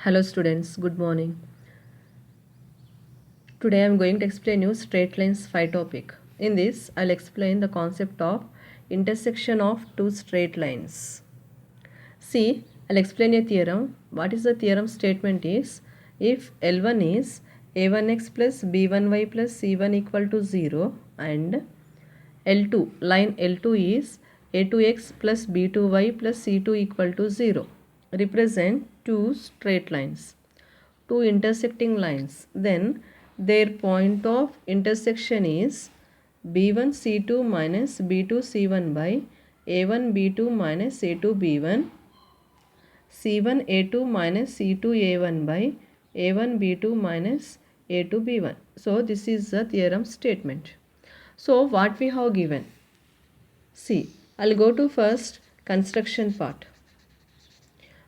Hello students, good morning. Today I am going to explain you straight lines 5 topic. In this, I'll explain the concept of intersection of two straight lines. See, I'll explain a theorem. What is the theorem statement is, if L1 is a1x plus b1y plus c1 equal to 0 and L2, line L2 is a2x plus b2y plus c2 equal to 0, represent two straight lines, two intersecting lines, then their point of intersection is b1 c2 minus b2 c1 by a1 b2 minus a2 b1 c1 a2 minus c2 a1 by a1 b2 minus a2 b1. So this is the theorem statement. So what we have given? See, I'll go to first construction part.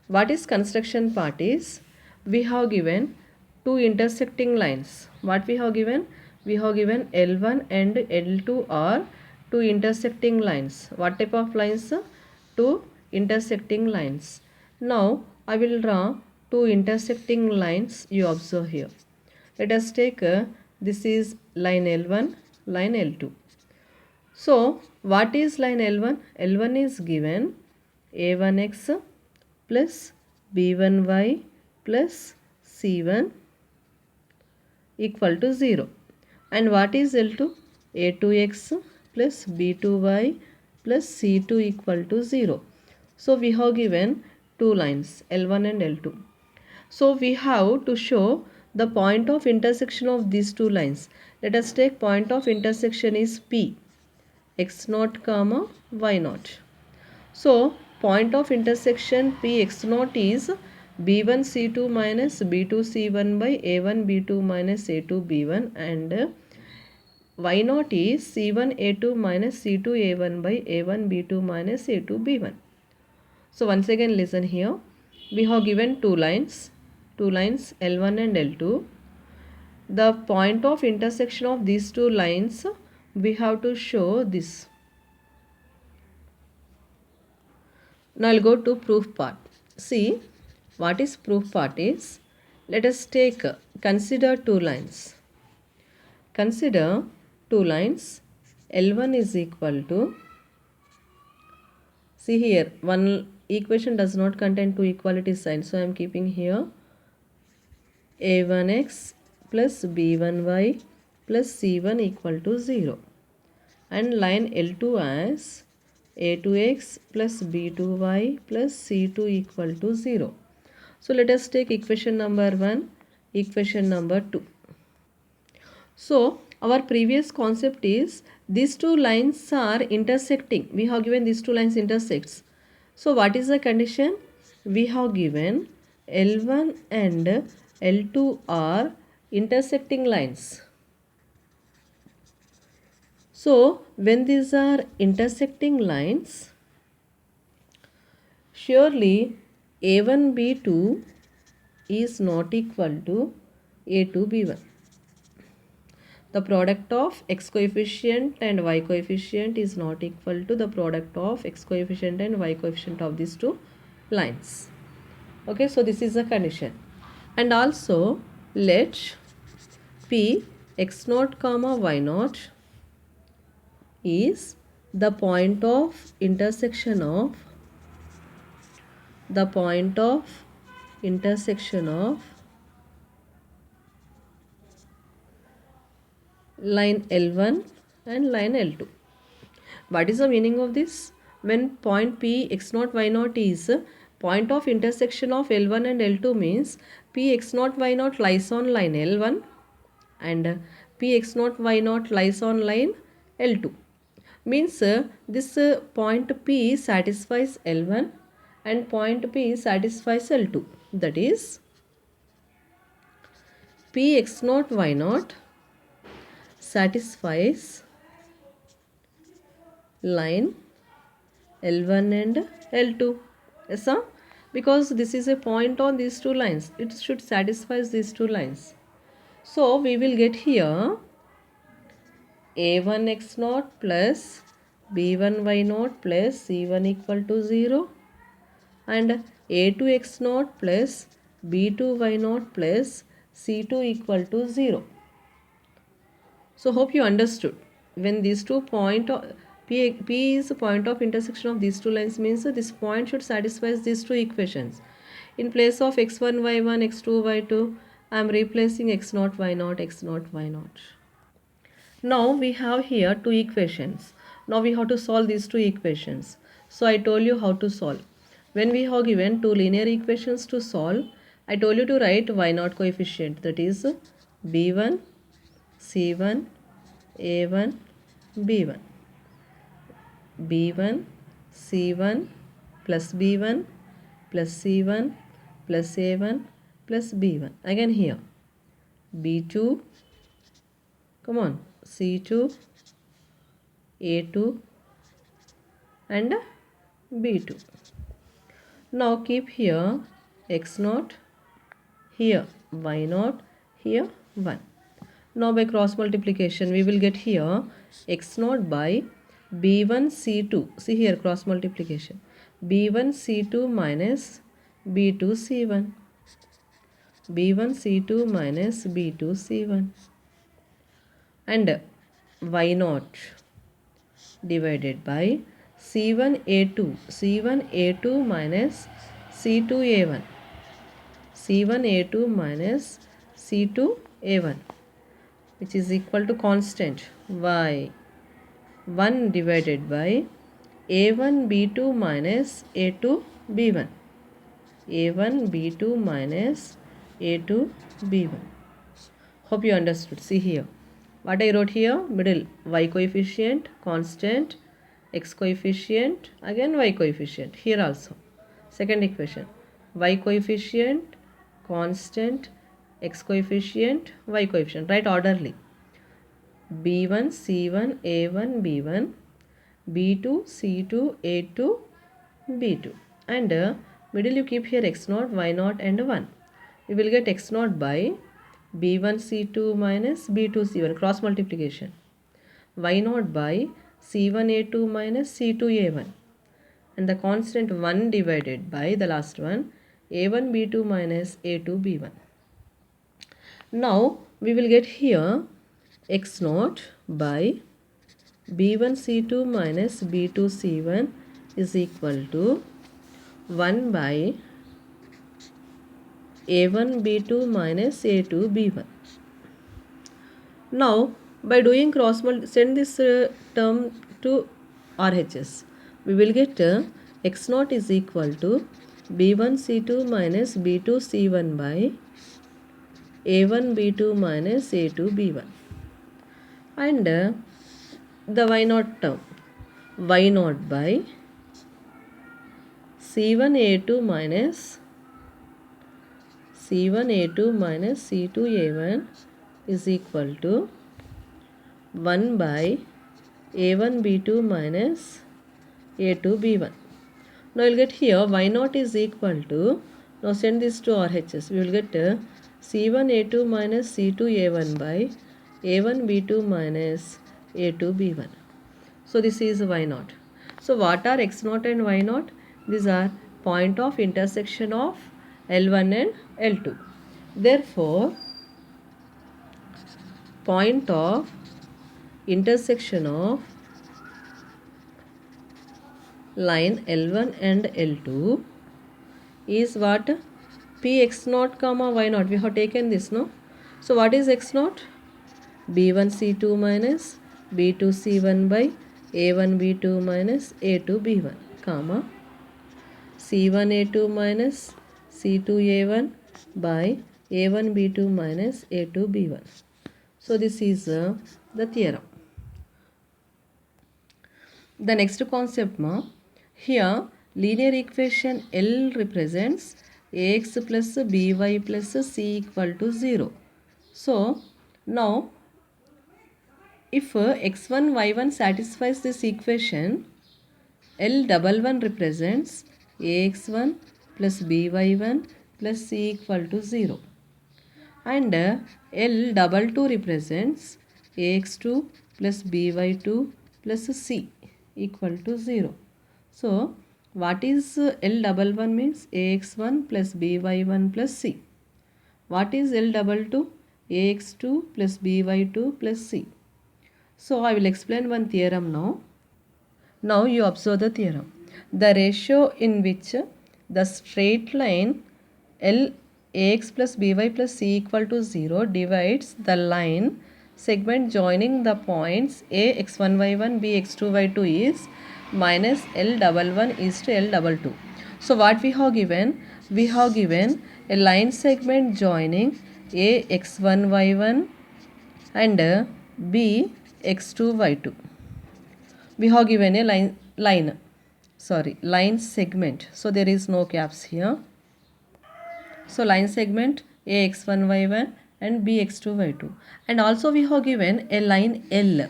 What is construction part is, we have given two intersecting lines. What we have given? We have given L1 and L2 are two intersecting lines. What type of lines? Two intersecting lines. Now I will draw two intersecting lines. You observe here. Let us take this is line L1, line L2. So what is line L1? L1 is given a1x plus b1y plus c1 equal to 0. And what is L2? a2x plus b2y plus c2 equal to 0. So we have given two lines L1 and L2. So we have to show the point of intersection of these two lines. Let us take point of intersection is P, x0 comma y0. So point of intersection Px0 is b1 c2 minus b2 c1 by a1 b2 minus a2 b1, and y0 is c1 a2 minus c2 a1 by a1 b2 minus a2 b1. So once again listen here. We have given two lines L1 and L2. The point of intersection of these two lines, we have to show this. Now I'll go to proof part. See, what is proof part is, let us take, consider two lines. Consider two lines. L1 is equal to, see here, one equation does not contain two equality signs, so I am keeping here a1x plus b1y plus c1 equal to 0, and line L2 as a2x plus b2y plus c2 equal to 0. So let us take equation number 1, equation number 2. So our previous concept is, these two lines are intersecting. We have given these two lines intersects. So what is the condition? We have given L1 and L2 are intersecting lines. So when these are intersecting lines, surely a1 b2 is not equal to a2 b1. The product of x coefficient and y coefficient is not equal to the product of x coefficient and y coefficient of these two lines. Okay, so this is the condition. And also let P x0 comma y0 is the point of intersection of line L1 and line L2. What is the meaning of this? When point P x0 y0 is point of intersection of L1 and L2, means P x0 y0 lies on line L1 and P x0 y0 lies on line L2. Means this point P satisfies L1 and point P satisfies L2. That is, P x0 y0 satisfies line L1 and L2. Yes, sir? Because this is a point on these two lines. It should satisfy these two lines. So we will get here a1 x0 plus b1 y0 plus c1 equal to 0, and a2 x0 plus b2 y0 plus c2 equal to 0. So hope you understood. When these two P is the point of intersection of these two lines, means this point should satisfy these two equations. In place of x1 y1 x2 y2, I am replacing x0 y0 x0 y0. Now we have here two equations. Now we have to solve these two equations. So I told you how to solve. When we have given two linear equations to solve, I told you to write y0 coefficient, that is b1 c1 a1 b1, b1 c1 plus b1 plus c1 plus a1 plus b1. Again here b2, come on, c2 a2 and b2. Now keep here x0, here y0, here 1. Now by cross multiplication we will get here x0 by b1 c2. See here cross multiplication. b1 c2 minus b2 c1. b1 c2 minus b2 c1. And y0 divided by c1 a2. c1 a2 minus c2 a1. c1 a2 minus c2 a1, which is equal to constant y 1 divided by a1 b2 minus a2 b1. a1 b2 minus a2 b1. Hope you understood. See here what I wrote here, middle y coefficient constant, x coefficient again y coefficient. Here also second equation y coefficient constant, x coefficient, y coefficient. Write orderly. b1 c1 a1 b1, b2 c2 a2 b2, and middle you keep here x0 y0 and 1. We will get x0 by b1 c2 minus b2 c1, cross multiplication, y0 by c1 a2 minus c2 a1, and the constant 1 divided by the last one a1 b2 minus a2 b1. Now we will get here x0 by b1 c2 minus b2 c1 is equal to 1 by a1 b2 minus a2 b1. Now by doing cross multiplication, send this term to RHS. We will get x0 is equal to b1 c2 minus b2 c1 by a1 b2 minus a2 b1, and the y0 term y0 by c1 a2 minus c1 a2 minus c2 a1 is equal to 1 by a1 b2 minus a2 b1. Now you'll get here y0 is equal to, now send this to RHS, we will get c1 a2 minus c2 a1 by a1 b2 minus a2 b1. So this is y0. So what are x0 and y0? These are point of intersection of L1 and L2. Therefore, point of intersection of line L1 and L2 is what? Px0 comma y0. We have taken this, no? So what is x0? b1 c2 minus b2 c1 by a1 b2 minus a2 b1, comma c1 a2 minus c2 a1 by a1 b2 minus a2 b1. So this is the theorem. The next concept here linear equation L represents ax plus by plus c equal to 0. So now if x1 y1 satisfies this equation, L11 represents ax1 plus by1 plus c equal to 0, and L22 represents ax2 plus by2 plus c equal to 0. So What is L11 means ax1 plus by1 plus c. What is L22? Ax2 plus by2 plus c. So I will explain one theorem now. Now you observe the theorem. The ratio in which the straight line L ax plus by plus c equal to 0 divides the line segment joining the points a x1 y1 b x2 y2 is minus L11 is to L22. So what we have given? We have given a line segment joining a x1 y1 and b x2 y2. We have given a line segment. So there is no caps here. So line segment ax1 y1 and bx2 y2, and also we have given a line L.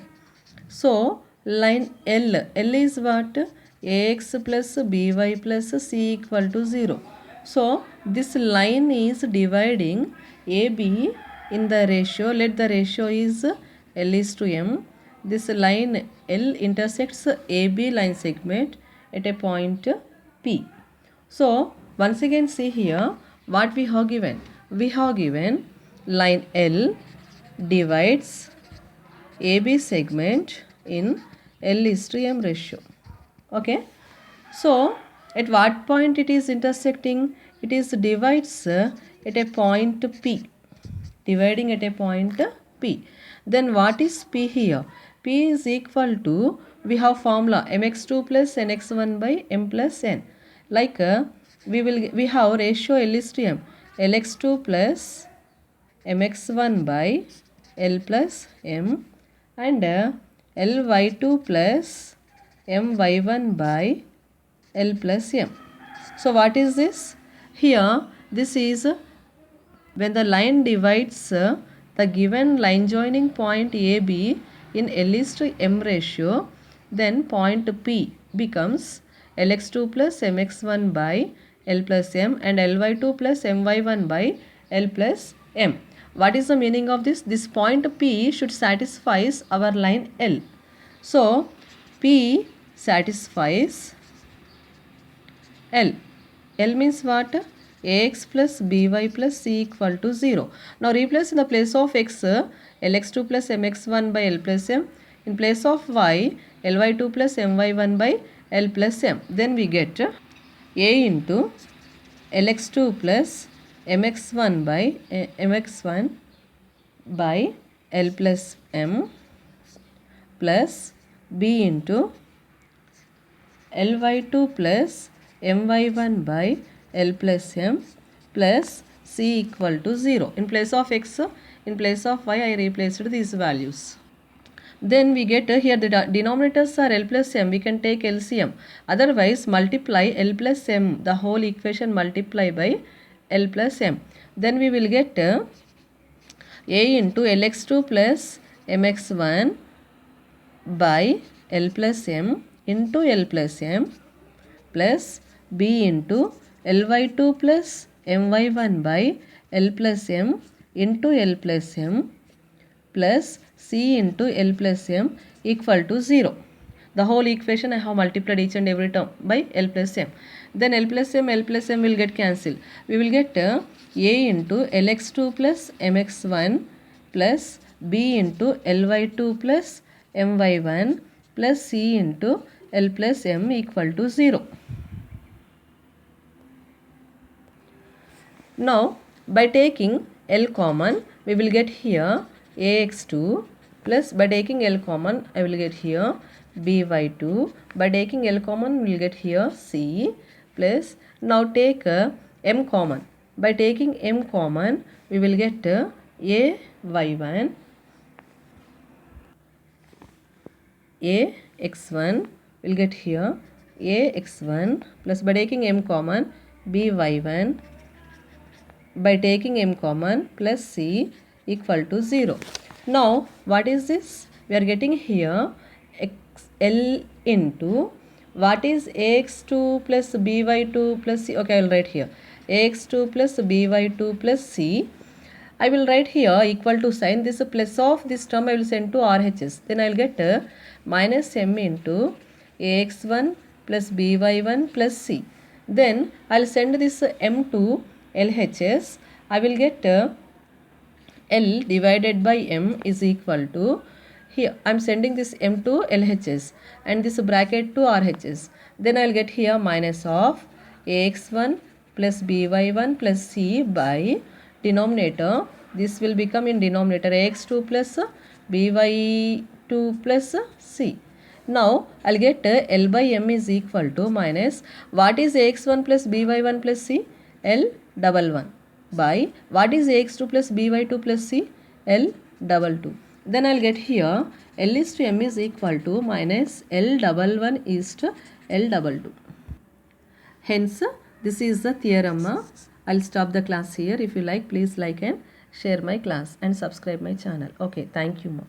So line L is what? Ax plus by plus c equal to 0. So this line is dividing AB in the ratio. Let the ratio is L is to M. This line L intersects AB line segment at a point P. So once again see here what we have given. We have given line L divides AB segment in L is to M ratio. Okay. So at what point it is intersecting? It is divides at a point P. Dividing at a point P. Then what is P here? P is equal to, we have formula mx2 plus nx1 by m plus n. Like we have ratio L is to m. Lx2 plus mx1 by L plus m and Ly2 plus my1 by L plus m. So what is this? Here this is when the line divides the given line joining point AB in L is to M ratio, then point P becomes Lx2 plus mx1 by L plus m and Ly2 plus my1 by L plus m. What is the meaning of this? This point P should satisfy our line L. So P satisfies L. L means what? Ax plus by plus c equal to 0. Now replace in the place of x Lx2 plus mx1 by L plus m. In place of y Ly2 plus my1 by L plus m. Then we get a into Lx2 plus mx1 by L plus m plus b into Ly2 plus my1 by L plus m plus c equal to 0. In place of x, in place of y, I replaced these values. Then we get here the denominators are L plus m. We can take LCM. Otherwise, multiply L plus m, the whole equation multiply by L plus m. Then we will get a into Lx2 plus mx1 by L plus m into L plus m plus b into Ly2 plus my1 by L plus m into L plus m plus c into L plus m equal to 0. The whole equation I have multiplied each and every term by L plus m. Then L plus m will get cancelled. We will get a into Lx2 plus mx1 plus b into Ly2 plus my1 plus c into L plus m equal to 0. Now by taking L common, we will get here ax2 plus, by taking L common I will get here by2. By taking L common we will get here c plus, now take m common. By taking m common we will get ay1 ax1 will get here ax1 plus, by taking m common by1, by taking m common plus c equal to 0. Now what is this? We are getting here L into what is ax2 plus by2 plus c. Okay, I will write here ax2 plus by2 plus c. I will write here equal to sign. This plus of this term I will send to RHS. Then I will get minus m into ax1 plus by1 plus c. Then I'll send this m to LHS. I will get L divided by m is equal to, here I am sending this m to LHS and this bracket to RHS. Then I will get here minus of ax1 plus by1 plus c by denominator. This will become in denominator ax2 plus by2 plus c. Now I'll get L by m is equal to minus, what is ax1 plus by1 plus c? L double 1 by, what is ax2 plus by2 plus c? L double 2. Then I'll get here L is to m is equal to minus L double 1 is to L double 2. Hence this is the theorem. I'll stop the class here. If you like, please like and share my class and subscribe my channel. Okay, thank you.